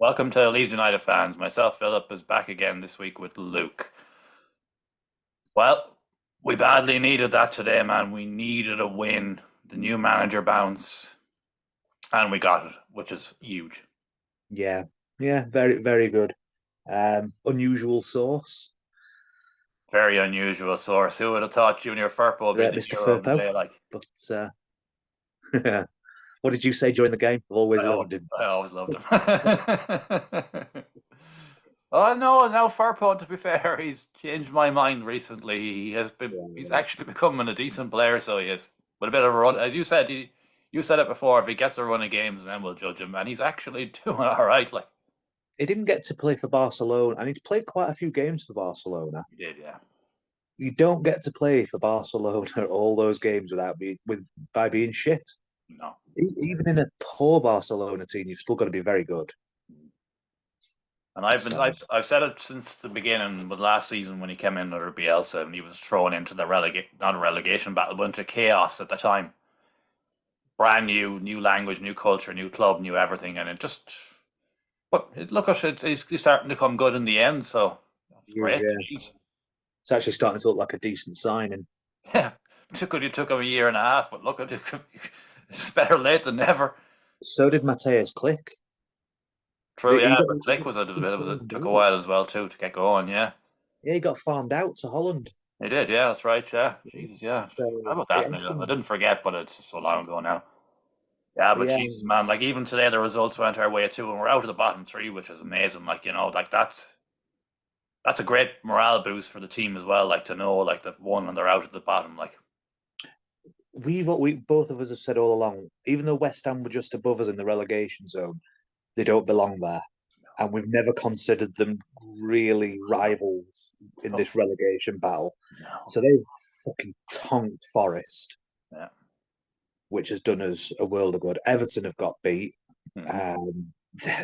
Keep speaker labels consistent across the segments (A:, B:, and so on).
A: Welcome to Leeds United fans. Myself, Philip, is back again this week with Luke. Well, we badly needed that today, man. We needed a win, the new manager bounce, and we got it, which is huge.
B: Yeah, yeah, very, very good. Unusual source,
A: Very unusual source. Who would have thought Junior Firpo would be the
B: Mr.
A: hero of the
B: Firpo.
A: day? Like,
B: But what did you say during the game? I've always loved him.
A: I always loved him. Oh no, now Firpo, to be fair, he's changed my mind recently. He's
B: Yeah.
A: actually becoming a decent player, so he is. With a bit of a run, as you said, you said it before. If he gets a run of games, then we'll judge him, and he's actually doing all right. Like
B: He didn't get to play for Barcelona, and he's played quite a few games for Barcelona.
A: he did, yeah.
B: You don't get to play for Barcelona all those games without being by being shit.
A: No,
B: Even in a poor Barcelona team, you've still got to be very good.
A: and
B: So
A: I've said it since the beginning. With last season when he came in under Bielsa and he was thrown into the not a relegation battle, but into chaos at the time. Brand new language, new culture, new club, new everything, and it just. But look at it, he's starting to come good in the end. So it's
B: he is,
A: great.
B: yeah. It's actually starting to look like a decent signing.
A: Yeah, it took him a year and a half, but look at it. It's better late than never.
B: So did Mateus Click.
A: True, yeah,
B: He got
A: but Click was a bit of it took a while as well too to get going. Yeah,
B: Yeah, he got farmed out to Holland.
A: he did. Yeah, that's right. Yeah, Jesus, yeah. How
B: So
A: about
B: it
A: that? Now? I
B: happened.
A: didn't forget, but it's so long ago now. Yeah, but
B: Yeah,
A: Jesus, man, like even today the results went our way too, and we're out of the bottom three, which is amazing. Like like that's a great morale boost for the team as well. Like to know like they've won and they're out at the bottom. Like
B: we both of us have said all along, even though West Ham were just above us in the relegation zone, they don't belong there, and we've never considered them really rivals in
A: no,
B: this relegation battle.
A: no,
B: So they fucking tonked Forest,
A: yeah.
B: which has done us a world of good. Everton have got beat.
A: Mm-hmm.
B: Um,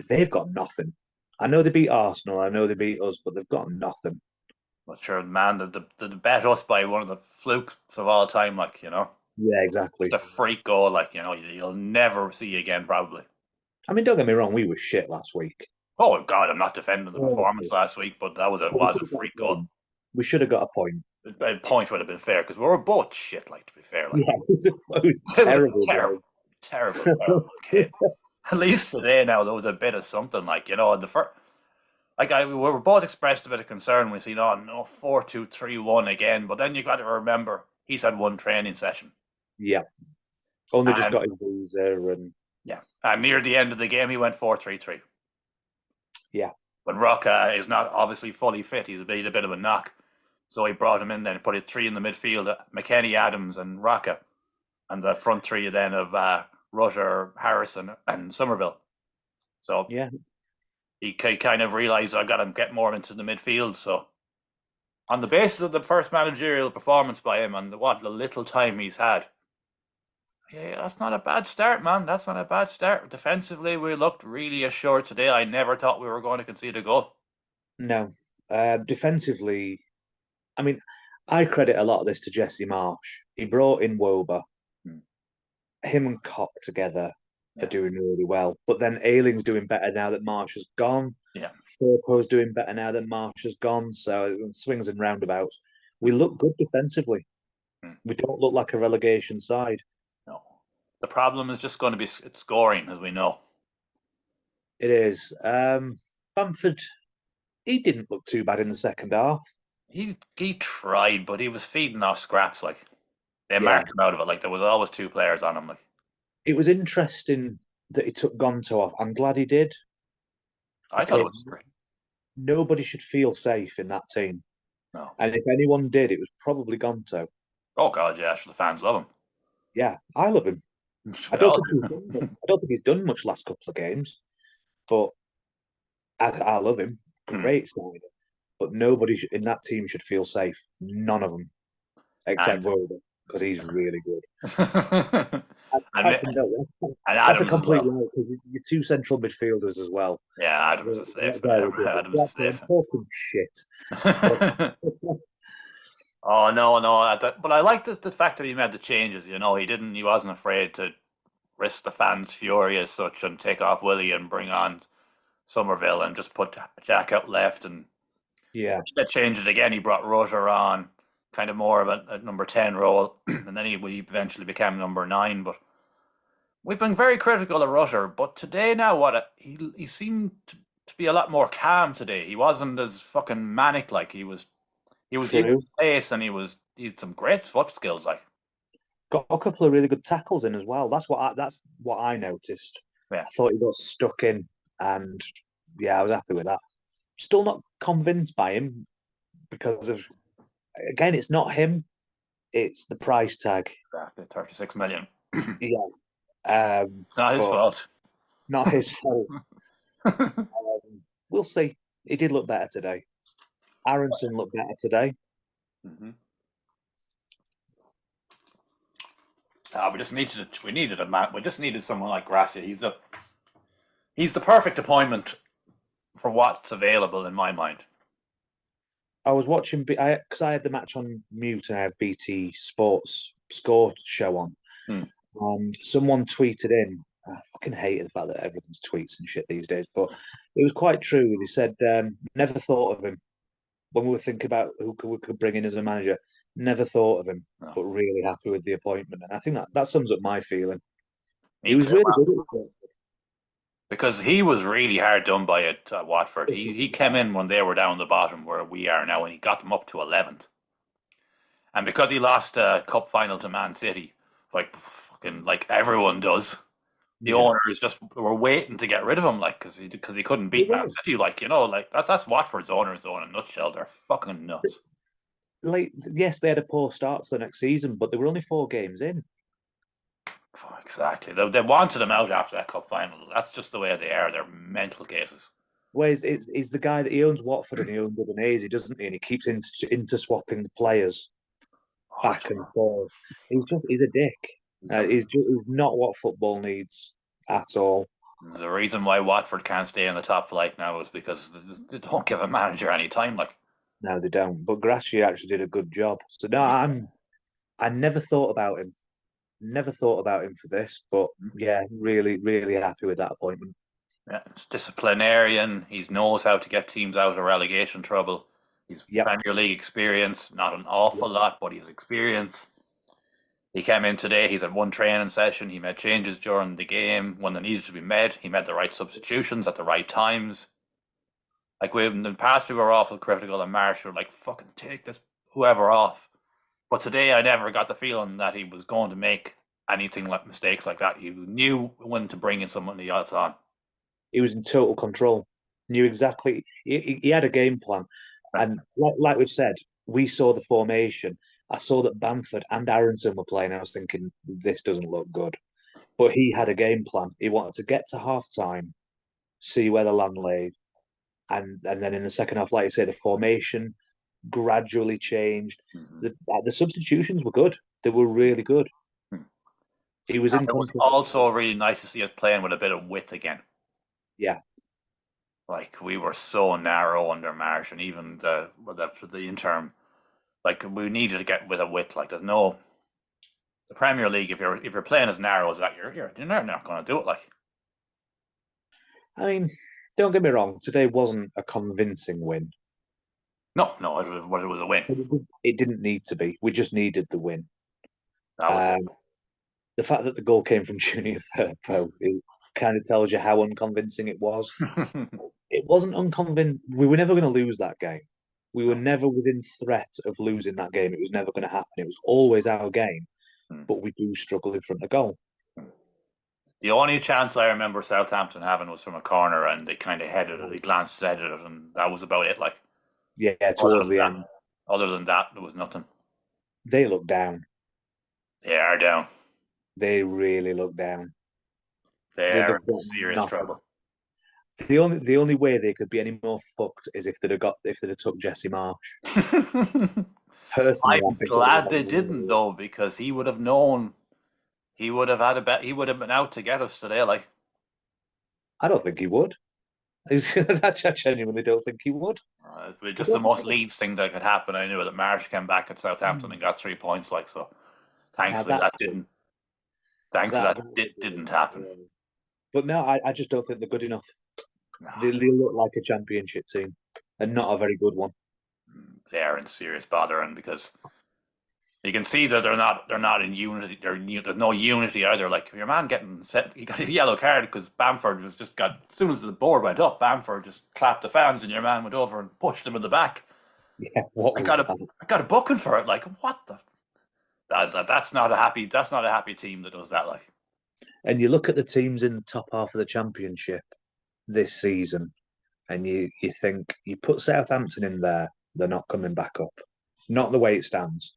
B: they've got nothing. I know they beat Arsenal. I know they beat us, but they've got nothing.
A: But sure, man, the bet us by one of the flukes of all time, like
B: Yeah, exactly.
A: the freak goal, like you'll never see again, probably.
B: I mean, don't get me wrong, we were shit last week.
A: Oh God, I'm not defending the performance
B: Awful.
A: last week, but that was
B: But we
A: was
B: should
A: a
B: have got
A: freak
B: a
A: goal.
B: point. We should have got a point.
A: A point would have been fair because we were both shit. Like to be fair, like
B: Yeah, it was
A: it was a
B: terrible,
A: terrible, terrible game. At least today now there was a bit of something. Like the first, we were both expressed a bit of concern. We seen, oh no, 4-2-3-1 again. But then you got to remember he's had one training session,
B: yeah. Only just
A: and
B: got his visa and
A: yeah, and near the end of the game he went 4-3-3.
B: yeah,
A: But Roca is not obviously fully fit. He's a bit of a knock. So he brought him in then, put his three in the midfield, McKennie, Adams, and Roca, and the front three then of Rutter, Harrison, and Somerville. So
B: yeah.
A: he kind of realised I've got to get more into the midfield. So on the basis of the first managerial performance by him and what the little time he's had, yeah, that's not a bad start, man. That's not a bad start. Defensively, we looked really assured today. I never thought we were going to concede a goal.
B: No. Defensively, I mean, I credit a lot of this to Jesse Marsh. He brought in Woba.
A: Hmm.
B: Him and Cock together are
A: Yeah,
B: doing really well. But then Ayling's doing better now that Marsh has gone.
A: yeah.
B: Firpo's doing better now that Marsh has gone. So swings and roundabouts. We look good defensively.
A: Hmm.
B: We don't look like a relegation side.
A: No. The problem is just going to be scoring, as we know.
B: It is. Bamford, he didn't look too bad in the second half.
A: He tried, but he was feeding off scraps. Like they
B: Yeah,
A: marked him out of it. Like there was always two players on him. Like
B: it was interesting that he took Gonto off. I'm glad he did
A: I thought it
B: because
A: was great.
B: nobody should feel safe in that team.
A: No.
B: And if anyone did, it was probably Gonto.
A: Oh God, yeah. The fans love
B: Yeah, I love him.
A: him.
B: I
A: We
B: don't
A: all
B: think he's
A: do.
B: done much. I don't think he's done much last couple of games, but I love him.
A: Hmm.
B: Great signing. But nobody in that team should feel safe. None of them, except
A: And
B: Wilder, because he's really good.
A: and
B: Actually, no, that's a
A: Adams as
B: complete
A: well.
B: lie because you're two central midfielders as well.
A: Yeah, Adams
B: They're,
A: is
B: they're
A: safe.
B: very good.
A: Adams is
B: Exactly, I'm
A: safe.
B: talking shit. But
A: Oh no, no. But I like the fact that he made the changes. He wasn't afraid to risk the fans' fury as such and take off Willie and bring on Somerville and just put Jack out left, and
B: Yeah,
A: he changed it again. He brought Rutter on, kind of more of a number 10 role, and then he eventually became number 9. But we've been very critical of Rutter, but today now, he seemed to be a lot more calm today. He wasn't as fucking manic like he was. He was in
B: true.
A: pace, and he had some great foot skills. Like,
B: Got a couple of really good tackles in as well. That's what I noticed.
A: yeah,
B: I thought he got stuck in, and yeah, I was happy with that. Still not convinced by him because of again, it's not him, it's the price tag.
A: exactly, 36 million.
B: Yeah,
A: Not his
B: but
A: fault.
B: not his fault. We'll see. He did look better today. Aronson looked better today.
A: Mm-hmm. We needed a man. We just needed someone like Gracia. He's the perfect appointment for what's available in my mind.
B: I was watching because I had the match on mute and I have BT Sports score show on, and someone tweeted in. I fucking hated the fact that everything's tweets and shit these days, but it was quite true. They said never thought of him when we were thinking about who we could bring in as a manager. Never thought of him,
A: No.
B: but really happy with the appointment, and I think that sums up my feeling.
A: Me
B: He was
A: too,
B: really
A: well,
B: good at it.
A: because he was really hard done by it at Watford. He came in when they were down the bottom where we are now, and he got them up to 11th. And because he lost a cup final to Man City, like fucking like everyone does, the owners just were waiting to get rid of him, like because he couldn't beat Man City, like like that's Watford's owners though in a nutshell. They're fucking nuts.
B: Like, yes, they had a poor start to the next season, but they were only 4 games in.
A: Exactly. They wanted him out after that cup final. That's just the way they are. They're mental cases.
B: Whereas he's the guy that he owns Watford and he owns Udinese, doesn't he? And he keeps into swapping the players back and forth. He's a dick. He's not what football needs at all.
A: The reason why Watford can't stay in the top flight now is because they don't give a manager any time. Like,
B: No, they don't. But Gracia actually did a good job. So no, I never thought about him. Never thought about him for this, but yeah, really, really happy with that appointment.
A: yeah, he's disciplinarian. He knows how to get teams out of relegation trouble. He's Premier League experience, not an awful lot, but he's experience. He came in today. He's had one training session. He made changes during the game when they needed to be made. He made the right substitutions at the right times. Like in the past, we were awful critical of Marshall, like fucking take this whoever off. But today, I never got the feeling that he was going to make anything like mistakes like that. He knew when to bring in somebody else on.
B: He was in total control. Knew exactly. He had a game plan, and like we've said, we saw the formation. I saw that Bamford and Aronson were playing. I was thinking this doesn't look good, but he had a game plan. He wanted to get to half time, see where the land laid, and then in the second half, like you say, the formation gradually changed. The substitutions were good. They were really good. He was in.
A: It was also really nice to see us playing with a bit of width again.
B: Yeah.
A: Like we were so narrow under Marsh, and even the interim, like we needed to get with a width. Like there's no the Premier League. If you're playing as narrow as that, you're not going to do it. Like,
B: I mean, don't get me wrong. Today wasn't a convincing win.
A: No, it was a win.
B: It didn't need to be. We just needed the win.
A: That was it.
B: The fact that the goal came from Junior Firpo, it kind of tells you how unconvincing it was. It wasn't unconvincing. We were never going to lose that game. We were never within threat of losing that game. It was never going to happen. It was always our game, but we do struggle in front of goal.
A: The only chance I remember Southampton having was from a corner, and they kind of headed it. They glanced headed it, and that was about it. Like,
B: yeah, towards the end.
A: Other than that, there was nothing.
B: They look down.
A: They are down.
B: They really look down.
A: They're in serious trouble.
B: The only way they could be any more fucked is if they'd have took Jesse Marsh. Personally,
A: I'm glad they didn't though, because he would have known. He would have had a bet. He would have been out to get us today. Like,
B: I don't think he would. I genuinely don't think he would.
A: It's just the most Leeds thing that could happen. I knew that Marsh came back at Southampton and got 3 points. Like, so thankfully that didn't. Thankfully that didn't happen.
B: But no, I just don't think they're good enough. They look like a championship team, and not a very good one.
A: They are in serious bother, and because you can see that they're not in unity. There's no unity either. Like your man getting set, he got a yellow card because Bamford was just got as soon as the board went up, Bamford just clapped the fans, and your man went over and pushed him in the back.
B: Yeah, what
A: I
B: was
A: got a
B: that?
A: I got a booking for it. Like what the? That's not a happy team that does that. Like
B: And you look at the teams in the top half of the championship this season, and you think you put Southampton in there, they're not coming back up. Not the way it stands.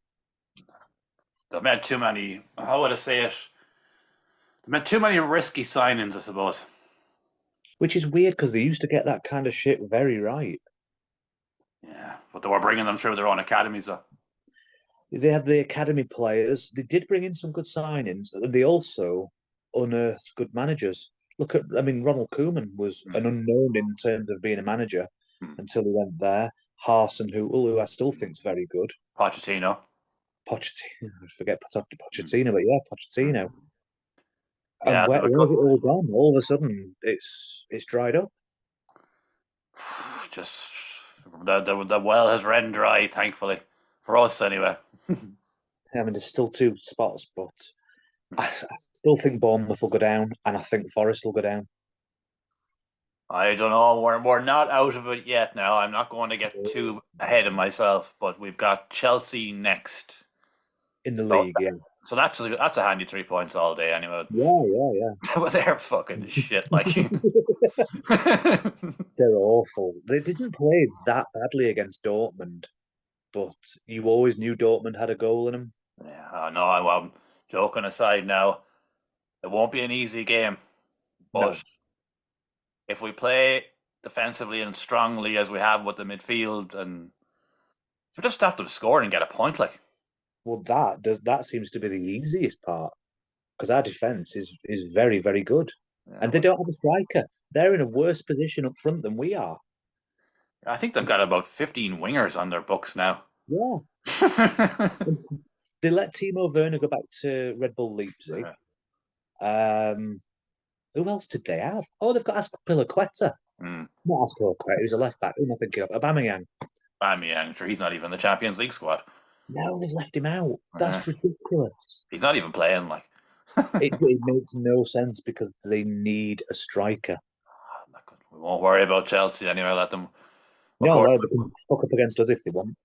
A: they've made too many. How would I say it? They've made too many risky signings, I suppose.
B: Which is weird because they used to get that kind of shit very right.
A: Yeah, but they were bringing them through their own academies, though.
B: They had the academy players. They did bring in some good signings. And they also unearthed good managers. Look at, I mean, Ronald Koeman was an unknown in terms of being a manager until he went there. Harson, who I still think is very good.
A: Pochettino.
B: Pochettino, I forget Pochettino, but yeah, Pochettino. And
A: Yeah,
B: where's
A: they're
B: it
A: good.
B: all gone? All of a sudden, it's dried up.
A: Just the well has run dry, thankfully for us, anyway.
B: I mean, there's still two spots, but I still think Bournemouth will go down, and I think Forest will go down
A: I don't know. We're not out of it yet. Now I'm not going to get too ahead of myself, but we've got Chelsea next.
B: in the
A: So,
B: league. Yeah,
A: so that's a handy 3 points all day anyway.
B: yeah.
A: But they're fucking shit. Like,
B: They're awful. They didn't play that badly against Dortmund, but you always knew Dortmund had a goal in them.
A: yeah, I know. I'm joking aside now. It won't be an easy game,
B: No,
A: but if we play defensively and strongly as we have with the midfield, and if we just stop them scoring and get a point, like
B: well, that seems to be the easiest part because our defense is very very good,
A: yeah,
B: and they don't have a striker. They're in a worse position up front than we are.
A: I think they've got about 15 wingers on their books now.
B: Yeah, they let Timo Werner go back to Red Bull Leipzig. Um, who else did they have? Oh, they've got Aspilicueta.
A: Mm.
B: Not Aspilicueta. Who's a left back? Who am I thinking of? Aubameyang.
A: I'm sure he's not even in the Champions League squad.
B: No, they've left him out.
A: Uh,
B: That's ridiculous.
A: he's not even playing. Like,
B: It makes no sense because they need a striker.
A: we won't worry about Chelsea anyway. Let them. Of
B: No,
A: course,
B: no, they can fuck up against us if they want.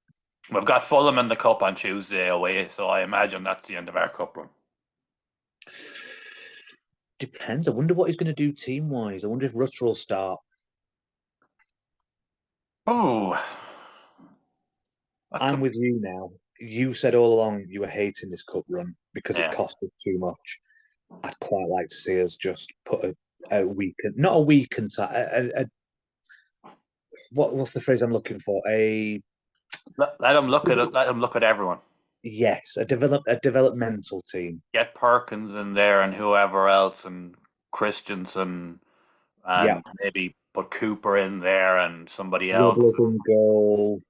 A: we've got Fulham in the cup on Tuesday away, so I imagine that's the end of our cup run.
B: Depends. I wonder what he's going to do team wise. I wonder if Rutter will start.
A: Oh,
B: I'm with you now. You said all along you were hating this cup run because it
A: yeah.
B: costed too much. I'd quite like to see us just put a weekend, not a weekend, what's the phrase I'm looking for?
A: Let them look at it. Let them look at everyone.
B: Yes, a developmental team.
A: Get Perkins in there and whoever else, and Christensen,
B: Yeah,
A: and maybe put Cooper in there and somebody else.
B: Robles in goal.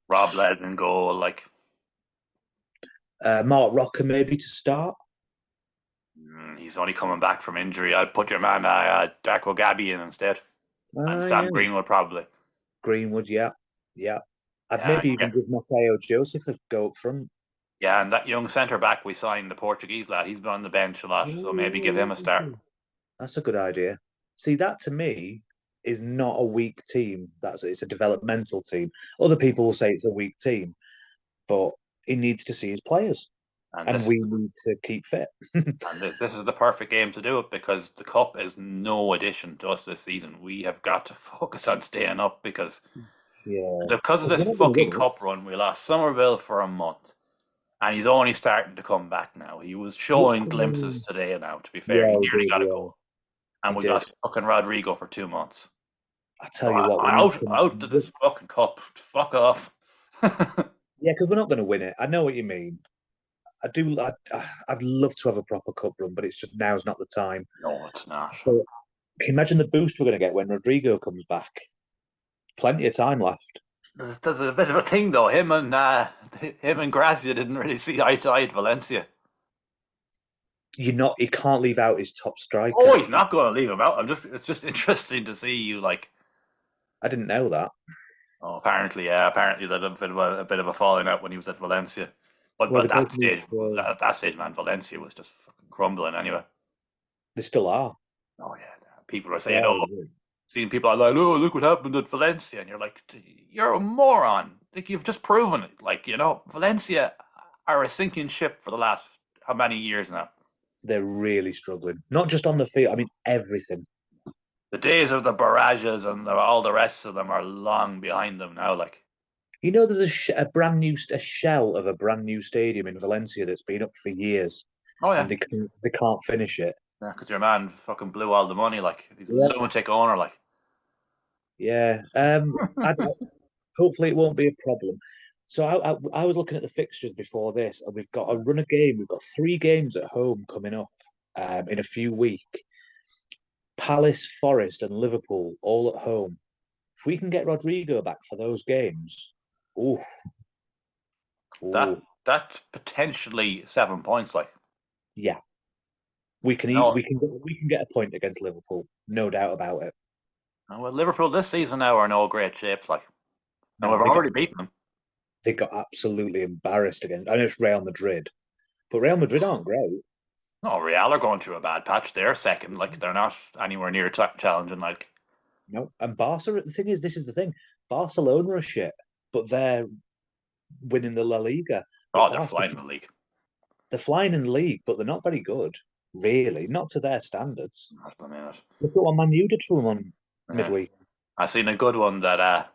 A: Robles in goal. Like,
B: Mark Rocker maybe to start.
A: he's only coming back from injury. I'd put your man Darko Gabby in instead, and Sam
B: Yeah.
A: Greenwood probably.
B: Greenwood, yeah. I'd
A: Yeah,
B: maybe even give Mateo Joseph a go up front.
A: yeah, and that young centre back we signed, the Portuguese lad, he's been on the bench a lot, so maybe give him a start.
B: That's a good idea. See, that to me is not a weak team. It's a developmental team. Other people will say it's a weak team, but he needs to see his players,
A: And
B: and
A: this
B: we need to keep fit.
A: and this is the perfect game to do it because the cup is no addition to us this season. We have got to focus on staying up because
B: Yeah,
A: of this
B: we're not going to
A: fucking
B: win it.
A: cup run. We lost Somerville for a month, and he's only starting to come back now. He was showing glimpses today. Now, to be fair, he
B: Yeah,
A: nearly got a
B: yeah,
A: goal, and
B: he
A: we
B: did.
A: lost fucking Rodrigo for 2 months.
B: I tell you what, we need
A: Out to this fucking cup. Fuck off.
B: yeah, because we're not going to win it. I know what you mean. I do. I'd love to have a proper cup run, but it's just now's not the time.
A: No, it's not.
B: But can you imagine the boost we're going to get when Rodrigo comes back? Plenty of time left.
A: There's a bit of a thing though. Him and Gracia didn't really see eye to eye at Valencia.
B: He can't leave out his top striker.
A: Oh, he's not going to leave him out. It's just interesting to see you like.
B: I didn't know that.
A: Oh, apparently, yeah, apparently that a bit of a falling out when he was at Valencia. But
B: Well,
A: at
B: they both
A: that
B: moved.
A: stage, man, Valencia was just fucking crumbling anyway.
B: They still are.
A: Oh yeah, people are
B: They
A: saying,
B: are.
A: "Oh, seeing people are like, oh, look what happened at Valencia," and you're like, "You're a moron! Like you've just proven it. Like Valencia are a sinking ship for the last how many years now?
B: They're really struggling. Not just on the field. I mean, everything.
A: The days of the barrages and all the rest of them are long behind them now. Like,
B: There's a brand new a shell of a brand new stadium in Valencia that's been up for years,
A: oh
B: and
A: yeah,
B: they can't finish it.
A: yeah, because your man fucking blew all the money. Like, he's a
B: Yeah,
A: lunatic owner. Like,
B: yeah. Hopefully it won't be a problem. So I was looking at the fixtures before this, and we've got a run of game. We've got 3 games at home coming up in a few weeks. Palace, Forest, and Liverpool all at home. If we can get Rodrigo back for those games, ooh,
A: that
B: ooh,
A: that's potentially 7 points. Like,
B: yeah, we can eat.
A: no,
B: We can get a point against Liverpool, no doubt about it.
A: well, Liverpool this season now are in all great shapes. Like, and
B: No,
A: we've already beaten them.
B: they got absolutely embarrassed against. I know it's Real Madrid, but Real Madrid aren't great.
A: No, Real are going through a bad patch. They're second. Like, they're not anywhere near challenging. Like,
B: No, and Barca. The thing is, this is the thing. Barcelona are shit, but they're winning the La Liga. But
A: oh, they're
B: Barca,
A: flying in the league.
B: they're flying in the league, but they're not very good, really, not to their standards.
A: That's the minute.
B: Look at what Man U did for them on
A: Yeah.
B: midweek.
A: I seen a good one that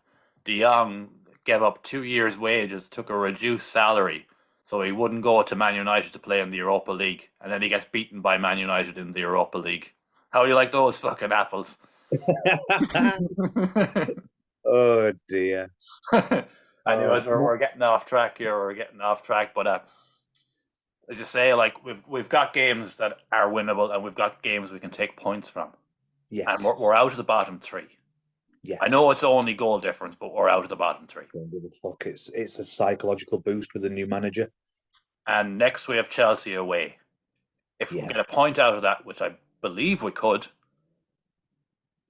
A: De Jong gave up 2 years' wages, took a reduced salary, so he wouldn't go to Man United to play in the Europa League, and then he gets beaten by Man United in the Europa League. How do you like those fucking apples?
B: Oh dear.
A: Anyways, we're,
B: No,
A: we're getting off track here. We're getting off track, but as you say, like we've got games that are winnable, and we've got games we can take points from, and
B: yes,
A: we're out of the bottom three.
B: yes.
A: I know it's only goal difference, but we're out of the bottom three.
B: Don't give a fuck. It's a psychological boost with the new manager.
A: And next we have Chelsea away. If we
B: Yeah,
A: get a point out of that, which I believe we could,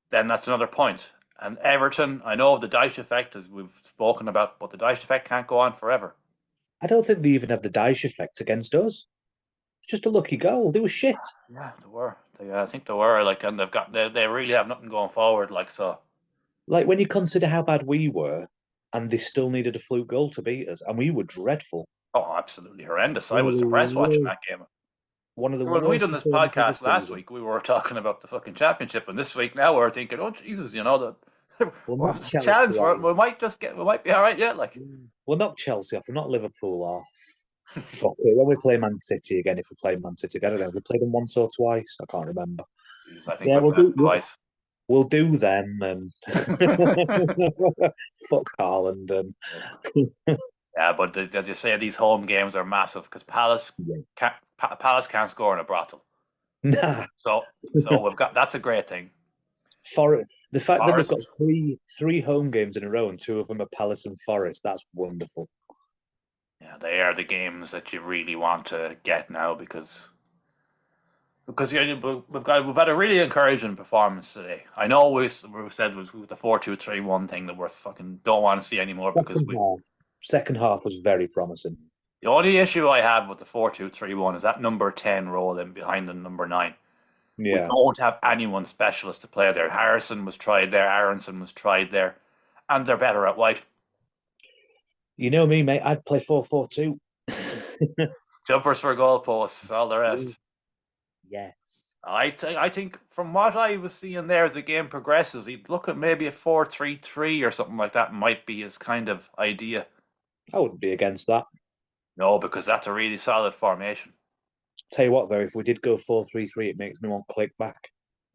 A: then that's another point. And Everton, I know the Dyche effect, as we've spoken about, but the Dyche effect can't go on forever.
B: I don't think they even have the Dyche effect against us. It's just a lucky goal. They were shit.
A: Yeah, they were. I think they were. Like, and they really have nothing going forward. Like, so.
B: Like when you consider how bad we were, and they still needed a fluke goal to beat us, and we were dreadful.
A: Oh, absolutely horrendous. I
B: One of
A: was
B: the
A: depressed watching
B: worst,
A: that game.
B: one of the
A: When we
B: worst
A: done this
B: performances of the
A: podcast last
B: season.
A: week, we were talking about the fucking championship, and this week now we're thinking, oh Jesus, that
B: We'll knock
A: there's a
B: Chelsea
A: chance
B: off.
A: we might be all right yet. Like,
B: We'll knock Chelsea off. We'll knock Liverpool off. Fuck it. When we play Man City again, if we play Man City again, I don't know. We played them once or twice. I can't remember.
A: geez, I think
B: Yeah,
A: we've
B: we'll
A: played
B: do.
A: them twice.
B: We'll do them and fuck Haaland and
A: Yeah, but as you say, these home games are massive because
B: yeah.
A: Palace can't score in a brothel.
B: Nah.
A: So we've got that's a great thing.
B: For the fact that we've
A: Forest,
B: got three home games in a row and 2 of them are Palace and Forest, that's wonderful.
A: yeah, they are the games that you really want to get now because we've had a really encouraging performance today. I know we said was the 4-2-3-1 thing that we're fucking don't want to see anymore because
B: Second half was very promising.
A: the only issue I have with the 4-2-3-1 is that number 10 role in behind the number 9. We
B: Yeah.
A: don't have anyone specialist to play there. Harrison was tried there, Aronson was tried there, and they're better at white.
B: You know me, mate. I'd play 4-4-2.
A: Jumpers for goalposts, all the rest.
B: Yes.
A: I think from what I was seeing there as the game progresses, he'd look at maybe a 4-3-3 or something like that might be his kind of idea.
B: I wouldn't be against that.
A: No, because that's a really solid formation.
B: Tell you what, though, if we did go 4-3-3, it makes me want Click back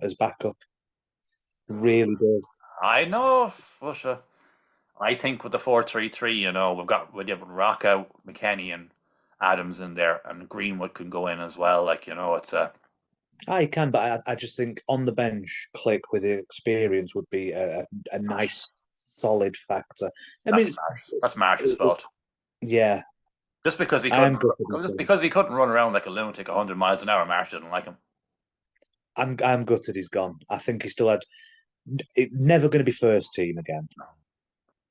B: as backup. It really does.
A: I know, but I think with the 4-3-3, we've got Rocca, McKennie, and Adams in there, and Greenwood can go in as well. Like it's
B: I can, but I just think on the bench, Click with the experience would be a nice, solid factor. I mean,
A: that's Marsh's fault.
B: yeah,
A: Just because he
B: I'm
A: couldn't,
B: gutted he's
A: just
B: gone.
A: because he couldn't run around like a lunatic 100 miles an hour, Marsh didn't like him.
B: I'm gutted he's gone. I think he still had never going to be first team again,
A: No.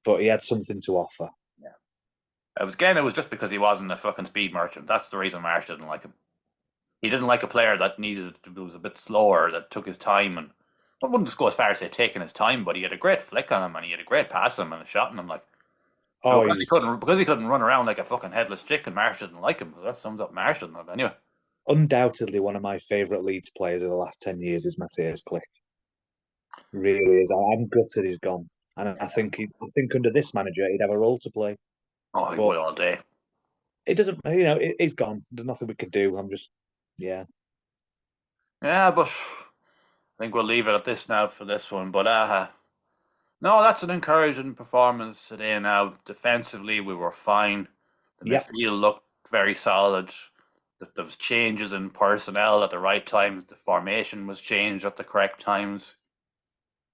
B: but he had something to offer.
A: Yeah. It was just because he wasn't a fucking speed merchant. That's the reason Marsh didn't like him. He didn't like a player that was a bit slower, that took his time, and I wouldn't just go as far as say taking his time, but he had a great flick on him and he had a great pass on him and a shot on him. Like,
B: Oh,
A: because he couldn't run around like a fucking headless chicken, Marsh didn't like him. So that sums up Marsh didn't like him. Anyway.
B: undoubtedly one of my favourite Leeds players of the last 10 years is Matthias Click. Really is. I'm gutted he's gone, and I think under this manager he'd have a role to play.
A: Oh, he
B: But
A: would all day.
B: it doesn't. He's gone. There's nothing we can do. Yeah.
A: Yeah, but I think we'll leave it at this now for this one. But no, that's an encouraging performance today. Now, defensively, we were fine. The
B: Yep.
A: midfield looked very solid. There was changes in personnel at the right times. The formation was changed at the correct times.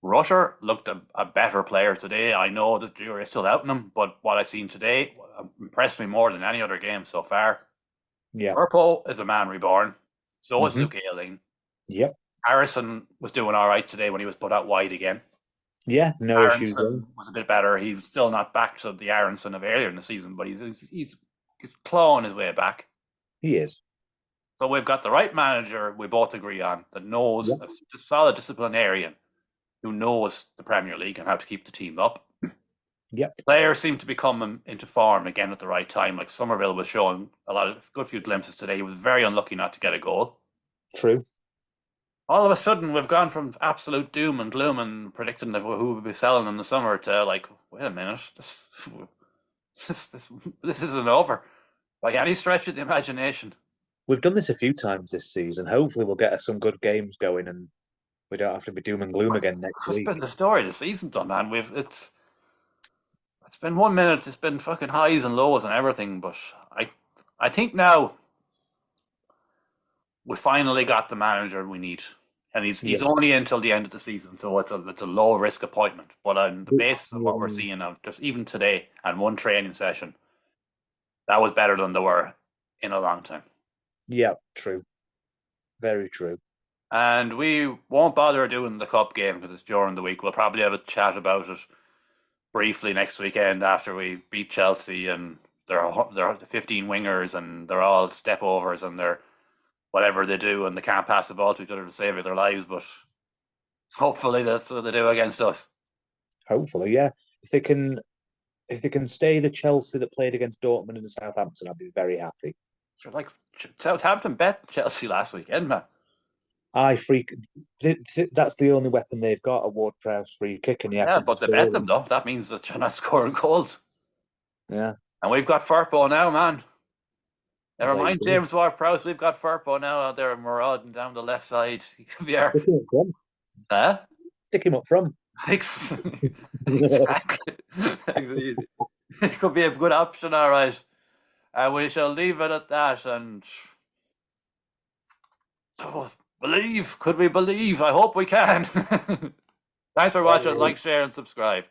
A: Rusher looked a better player today. I know the jury is still out on him, but what I've seen today impressed me more than any other game so far.
B: Yeah.
A: Firpo is a man reborn. So is
B: Mhm.
A: Luke Ayling.
B: Yep.
A: Harrison was doing all right today when he was put out wide again.
B: Yeah. No issues there.
A: Aronson was a bit better. He's still not back to the Aronson of earlier in the season, but he's clawing his way back.
B: He is.
A: So we've got the right manager we both agree on that knows
B: Yep.
A: a solid disciplinarian who knows the Premier League and how to keep the team up.
B: Yep.
A: Players seem to be coming into form again at the right time. Like Somerville was showing a good few glimpses today. He was very unlucky not to get a goal.
B: True.
A: All of a sudden, we've gone from absolute doom and gloom and predicting who we'll be selling in the summer to like, wait a minute, this isn't over by any stretch of the imagination.
B: We've done this a few times this season. Hopefully, we'll get some good games going, and we don't have to be doom and gloom again next
A: It's
B: week.
A: been the story of the season, though, man. It's been 1 minute. It's been fucking highs and lows and everything. But I think now we finally got the manager we need, and he's only until the end of the season, so it's a low risk appointment. But on the basis of what we're seeing of just even today and one training session, that was better than they were in a long time.
B: Yeah, true. Very true.
A: And we won't bother doing the cup game because it's during the week. We'll probably have a chat about it briefly next weekend after we beat Chelsea, and they're 15 wingers and they're all step overs and they're whatever they do and they can't pass the ball to each other to save their lives. But hopefully that's what they do against us.
B: Hopefully, yeah. If they can stay the Chelsea that played against Dortmund and Southampton, I'd be very happy.
A: Sure, like Southampton bet Chelsea last weekend, man.
B: That's the only weapon they've got, a Ward-Prowse free kick, and
A: Yeah, but they bet them though. That means that you're not scoring goals.
B: Yeah.
A: And we've got Firpo now, man. Never mind
B: do.
A: James Ward-Prowse. We've got Firpo now out there marauding down the left side. He could be our...
B: Stick him up front.
A: Huh?
B: Stick him up front.
A: Exactly. It could be a good option, all right. We shall leave it at that. And believe, could we believe? I hope we can. Thanks for watching. Like, share, and subscribe.